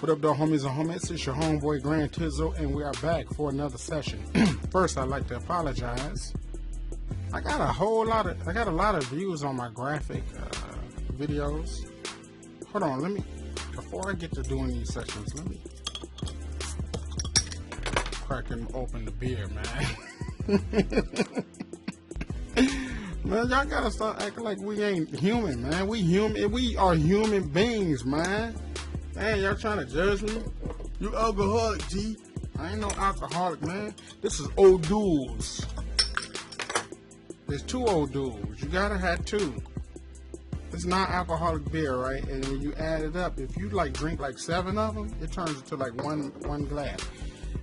What up, though, homies and homies? It's your homeboy Grand Tizzle, and we are back for another session. First, I'd like to apologize. I got a lot of views on my graphic videos. Hold on, before I get to doing these sessions, let me crack and open the beer, man. Man, y'all gotta start acting like we ain't human, man. We are human beings, man. Man, y'all trying to judge me? You alcoholic, G. I ain't no alcoholic, man. This is old dudes. There's two old dudes. You gotta have two. It's not alcoholic beer, right? And when you add it up, if you like drink like 7 of them, it turns into like one glass.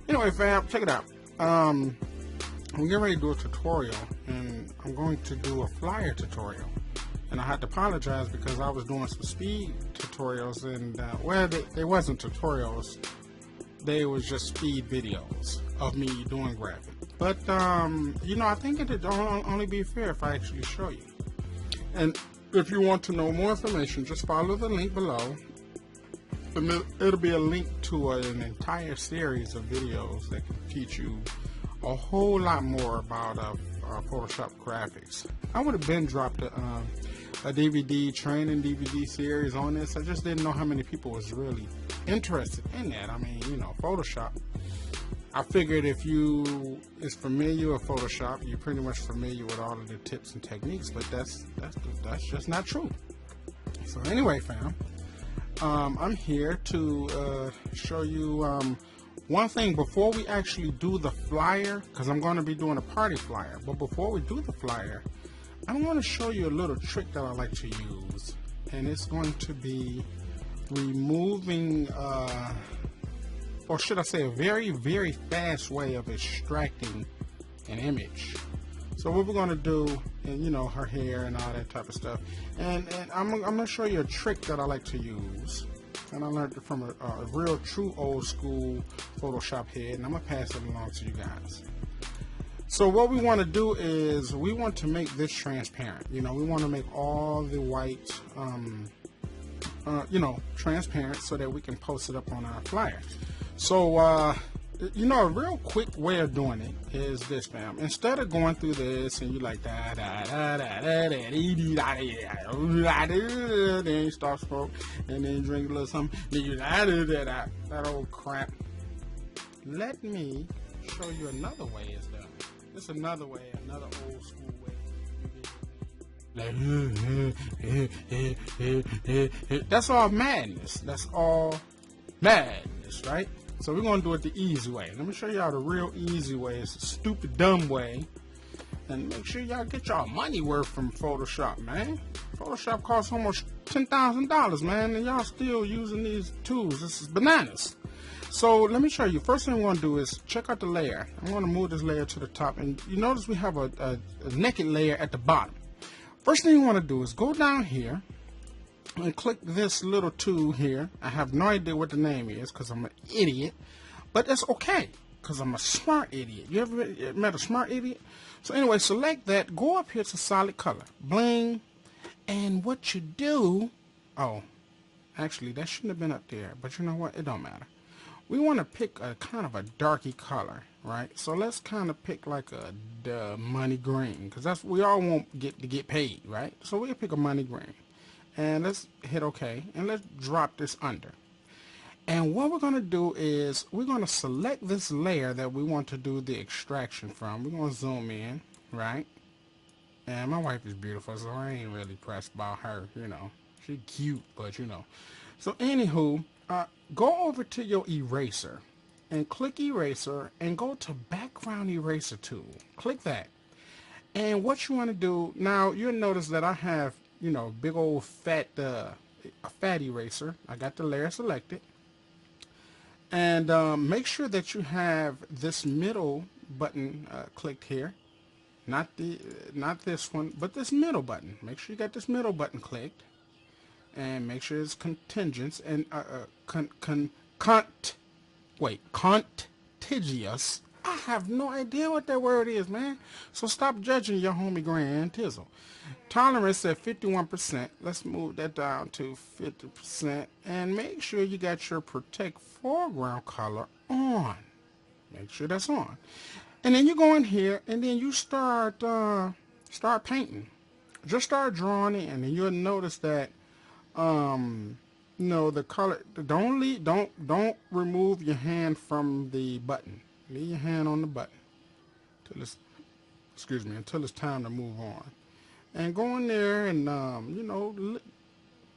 Anyway, fam, check it out. I'm getting ready to do a tutorial, and I'm going to do a flyer tutorial. And I had to apologize because I was doing some speed tutorials, and well, they wasn't tutorials. They was just speed videos of me doing graphic. But you know, I think it'd only be fair if I actually show you. And if you want to know more information, just follow the link below. It'll be a link to an entire series of videos that can teach you a whole lot more about Photoshop graphics. I would have been dropped a DVD training DVD series on this. I just didn't know how many people was really interested in that. I mean, you know, Photoshop. I figured if you is familiar with Photoshop, you're pretty much familiar with all of the tips and techniques, but that's just not true. So anyway, fam, I'm here to show you one thing before we actually do the flyer, because I'm going to be doing a party flyer. But before we do the flyer, I want to show you a little trick that I like to use, and it's going to be removing, or should I say, a very, very fast way of extracting an image. So what we're going to do, and you know, her hair and all that type of stuff, and I'm going to show you a trick that I like to use. And I learned it from a real true old school Photoshop head, and I'm going to pass it along to you guys. So what we want to do is we want to make this transparent. You know, we want to make all the white, you know, transparent so that we can post it up on our flyer. So, you know, a real quick way of doing it is this, fam. Instead of going through this and you like then you start smoke and then you drink a little something, then you that old crap. Let me show you another way it's done. This is another way, another old school way. That's all madness. That's all madness, right? So we're going to do it the easy way. Let me show y'all the real easy way. It's a stupid, dumb way. And make sure y'all get y'all money worth from Photoshop, man. Photoshop costs almost $10,000, man. And y'all still using these tools. This is bananas. So let me show you. First thing we're going to do is check out the layer. I'm going to move this layer to the top. And you notice we have a naked layer at the bottom. First thing you want to do is go down here and click this little tool here. I have no idea what the name is because I'm an idiot, but that's okay because I'm a smart idiot. You ever met a smart idiot? So anyway, select that, go up here to solid color, bling, and what you do, oh, actually that shouldn't have been up there, but you know what, it don't matter. We want to pick a kind of a darky color, right? So let's kind of pick like a money green, because that's, we all want to get paid, right? So we'll pick a money green. And let's hit OK, and let's drop this under. And what we're going to do is we're going to select this layer that we want to do the extraction from. We're going to zoom in, right? And my wife is beautiful, so I ain't really pressed by her, you know. She's cute, but you know. So anywho, go over to your eraser and click eraser and go to background eraser tool. Click that. And what you want to do, now you'll notice that I have, you know, big old fat, a fat eraser. I got the layer selected. And make sure that you have this middle button clicked here. Not this one, but this middle button. Make sure you got this middle button clicked. And make sure it's contiguous and contiguous I have no idea what that word is, man. So stop judging your homie Grand Tizzle. Tolerance at 51%. Let's move that down to 50%. And make sure you got your protect foreground color on. Make sure that's on. And then you go in here and then you start painting. Just start drawing it, and then you'll notice that the color, don't remove your hand from the button. Leave your hand on the button till it's, until it's time to move on. And go in there and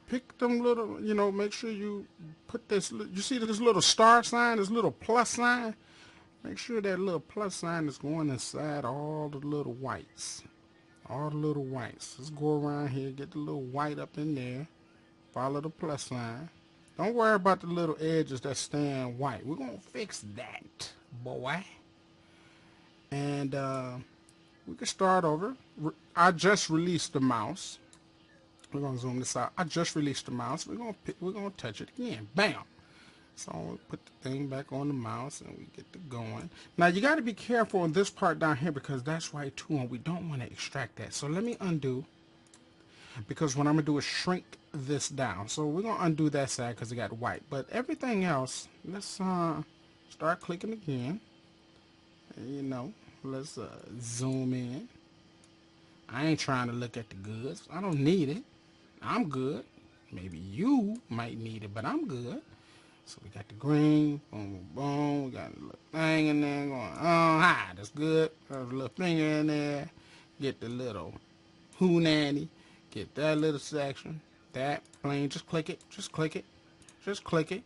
pick them little, make sure you put this, you see this little star sign, this little plus sign? Make sure that little plus sign is going inside all the little whites. All the little whites. Let's go around here, get the little white up in there. Follow the plus sign. Don't worry about the little edges that stand white. We're going to fix that, boy. And we can start over. I just released the mouse. We're going to zoom this out. I just released the mouse. We're going to touch it again. Bam. So we put the thing back on the mouse and we get it going. Now you got to be careful on this part down here because that's right too, and we don't want to extract that. So let me undo, because what I'm going to do is shrink this down. So we're going to undo that side because it got white. But everything else, let's start clicking again. Let's zoom in. I ain't trying to look at the goods. I don't need it. I'm good. Maybe you might need it, but I'm good. So we got the green, boom, boom, boom. We got a little thing in there going, hi, that's good. Got a little finger in there. Get the little hoo-nanny. Get that little section. That plain, just click it, just click it, just click it.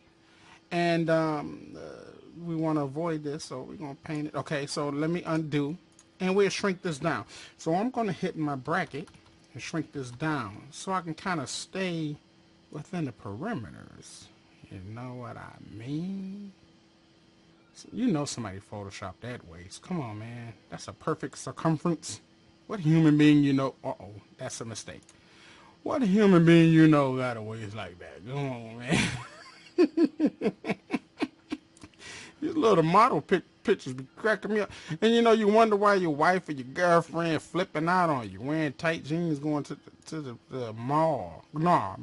And we want to avoid this, so we're going to paint it. Okay, so let me undo, and we'll shrink this down. So I'm going to hit my bracket and shrink this down so I can kind of stay within the perimeters. You know what I mean? So somebody photoshopped that waist. Come on, man. That's a perfect circumference. What human being uh-oh, that's a mistake. What human being got a waist like that? Come on, man. These little model pictures be cracking me up. And you wonder why your wife or your girlfriend flipping out on you, wearing tight jeans going to the mall. No,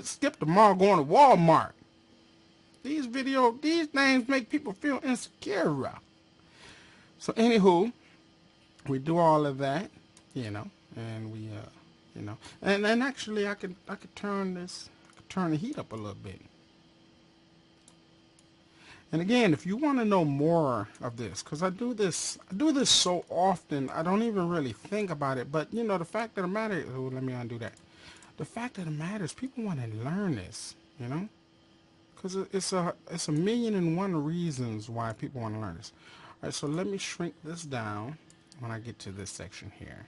skip the mall, going to Walmart. These things make people feel insecure. So anywho, we do all of that, and we, and actually I could turn the heat up a little bit. And again, if you want to know more of this, because I do this so often, I don't even really think about it. But the fact of the matter is, let me undo that. The fact of the matter is, people want to learn this, because it's a 1,000,001 reasons why people want to learn this. All right, so let me shrink this down when I get to this section here.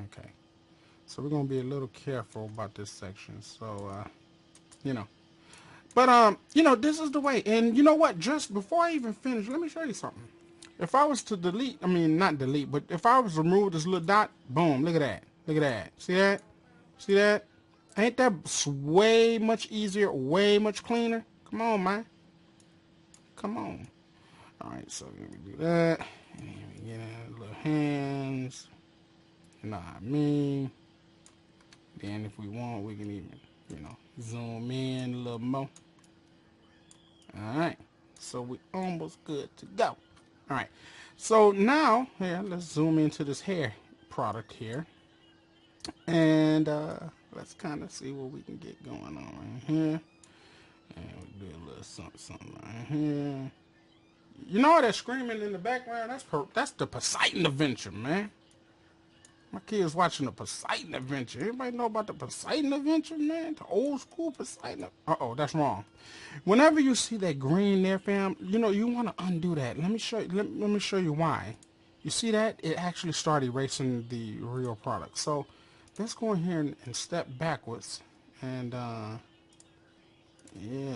Okay, so we're gonna be a little careful about this section. So but this is the way. And you know what? Just before I even finish, let me show you something. If I was to delete, I mean not delete, but if I was to remove this little dot, boom! Look at that! Look at that! See that? See that? Ain't that way much easier, way much cleaner? Come on, man. Come on. Alright, so we do that. And we get our little hands. You know what I mean? Then if we want, we can even, zoom in a little more. Alright. So we almost good to go. Alright. So now, here, let's zoom into this hair product here. And let's kind of see what we can get going on right here. And we'll do a little something right here. You know that screaming in the background? That's the Poseidon Adventure, man. My kids watching the Poseidon Adventure. Everybody know about the Poseidon Adventure, man? The old school Poseidon. Uh-oh, that's wrong. Whenever you see that green there, fam, you want to undo that. Let me show you. Let me show you why. You see that? It actually started erasing the real product. So let's go in here and step backwards. And yeah,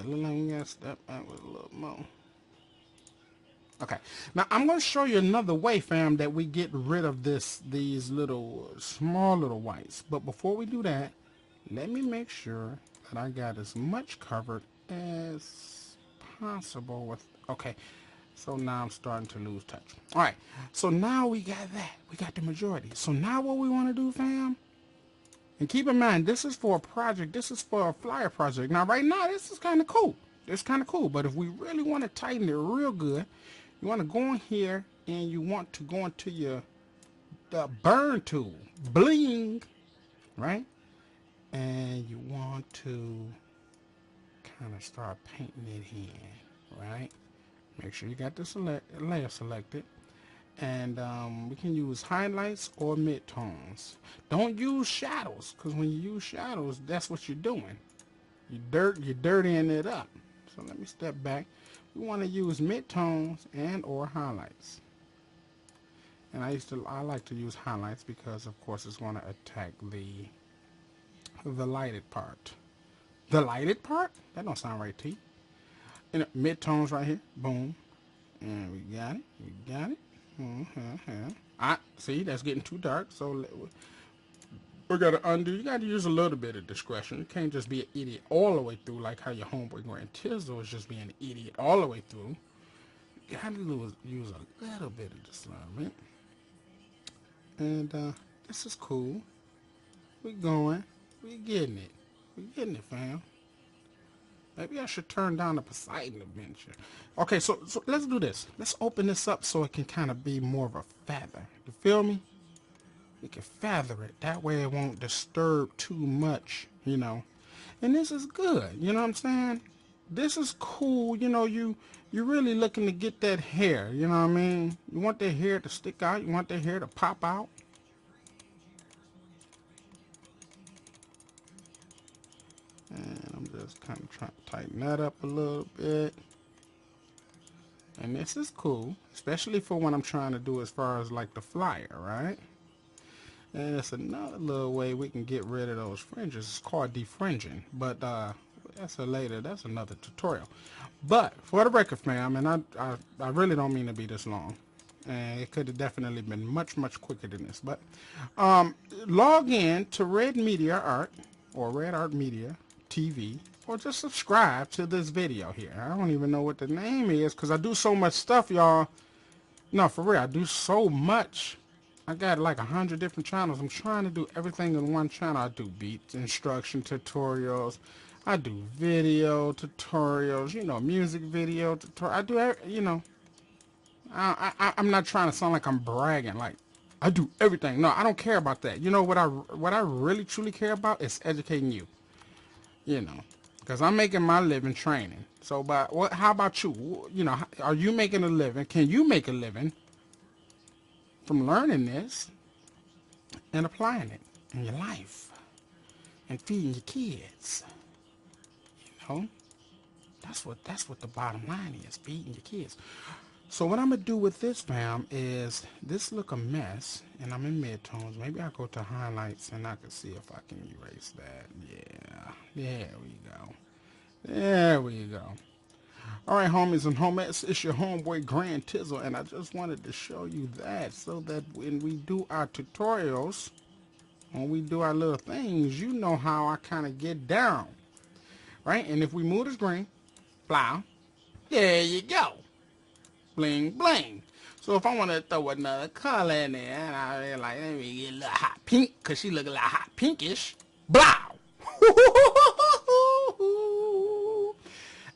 look like we gotta step backwards a little more. Okay, now I'm going to show you another way, fam, that we get rid of these little small little whites. But before we do that, let me make sure that I got as much covered as possible with. Okay, So now I'm starting to lose touch. All right, so now we got that. We got the majority. So now what we want to do, fam, and keep in mind, this is for a project. This is for a flyer project. Now, right now, this is kind of cool. It's kind of cool. But if we really want to tighten it real good, you want to go in here and you want to go into the burn tool, bling, right? And you want to kind of start painting it in, right? Make sure you got the layer selected. And we can use highlights or midtones. Don't use shadows, because when you use shadows, that's what you're doing. You're dirtying it up. So let me step back. We want to use midtones and or highlights. And I like to use highlights because of course it's going to attack the lighted part. The lighted part? That don't sound right to you. And midtones right here. Boom. And we got it. We got it. See, that's getting too dark, so we gotta undo. You gotta use a little bit of discretion. You can't just be an idiot all the way through, like how your homeboy Grand Tizzle is just being an idiot all the way through. You gotta use a little bit of discernment. And this is cool. We going. We getting it. We getting it, fam. Maybe I should turn down the Poseidon adventure. Okay, so let's do this. Let's open this up so it can kind of be more of a feather. You feel me? We can feather it. That way it won't disturb too much, you know. And this is good, you know what I'm saying? This is cool, you know, you're really looking to get that hair, you know what I mean? You want that hair to stick out. You want that hair to pop out. And I'm just kind of trying to tighten that up a little bit. And this is cool, especially for what I'm trying to do as far as like the flyer, right? And it's another little way we can get rid of those fringes. It's called defringing, but that's another tutorial. But for the record, fam, and I really don't mean to be this long. And it could have definitely been much, much quicker than this. But log in to Red Media Art or Red Art Media TV, or just subscribe to this video here. I don't even know what the name is because I do so much stuff, y'all. No, for real, I do so much. I got like 100 different channels. I'm trying to do everything in one channel. I do beats, instruction tutorials. I do video tutorials, you know, music video tutorials. I do, you know, I'm not trying to sound like I'm bragging, like I do everything. No, I don't care about that. You know what I really truly care about is educating you. You know, because I'm making my living training. So, but how about you? You know, are you making a living? Can you make a living from learning this and applying it in your life and feeding your kids? You know, that's what the bottom line is, feeding your kids. So what I'm gonna do with this, fam, is this look a mess, and I'm in midtones. Maybe I'll go to highlights and I can see if I can erase that. Yeah, there we go. There we go. All right, homies and homies, it's your homeboy Grand Tizzle, and I just wanted to show you that so that when we do our tutorials, when we do our little things, you know how I kind of get down, right? And if we move the screen, plow, there you go. Bling, bling. So if I want to throw another color in there, and I really like, let me get a little hot pink, because she look a little hot pinkish. Blow!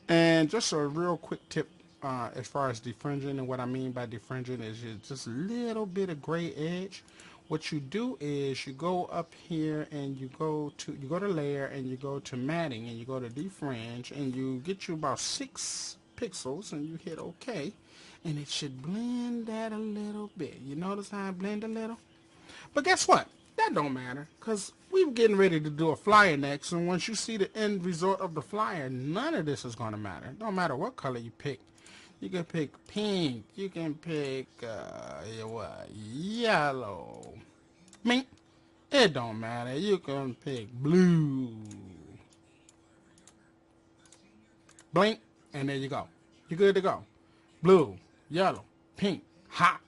And just a real quick tip as far as defringing, and what I mean by defringing is just a little bit of gray edge. What you do is you go up here and you go to layer and you go to matting and you go to defringe and you get you about 6 pixels and you hit OK. And it should blend that a little bit. You notice how I blend a little? But guess what? That don't matter, because we're getting ready to do a flyer next, and once you see the end result of the flyer, none of this is going to matter. It don't matter what color you pick. You can pick pink. You can pick yellow. Mink. It don't matter. You can pick blue. Blink, and there you go. You're good to go. Blue, yellow, pink, hot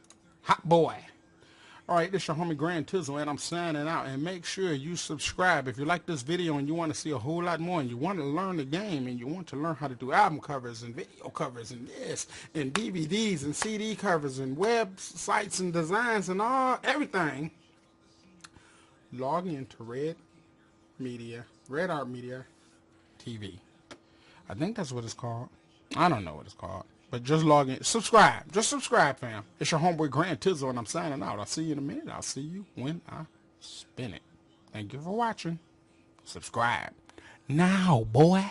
boy. All right, this your homie Grand Tizzle, and I'm signing out. And make sure you subscribe if you like this video and you want to see a whole lot more, and you want to learn the game, and you want to learn how to do album covers and video covers and this and DVDs and CD covers and websites and designs and everything. Log into Red Art Media TV. I think that's what it's called. I don't know what it's called. But just log in. Subscribe. Just subscribe, fam. It's your homeboy Grand Tizzle, and I'm signing out. I'll see you in a minute. I'll see you when I spin it. Thank you for watching. Subscribe. Now, boy.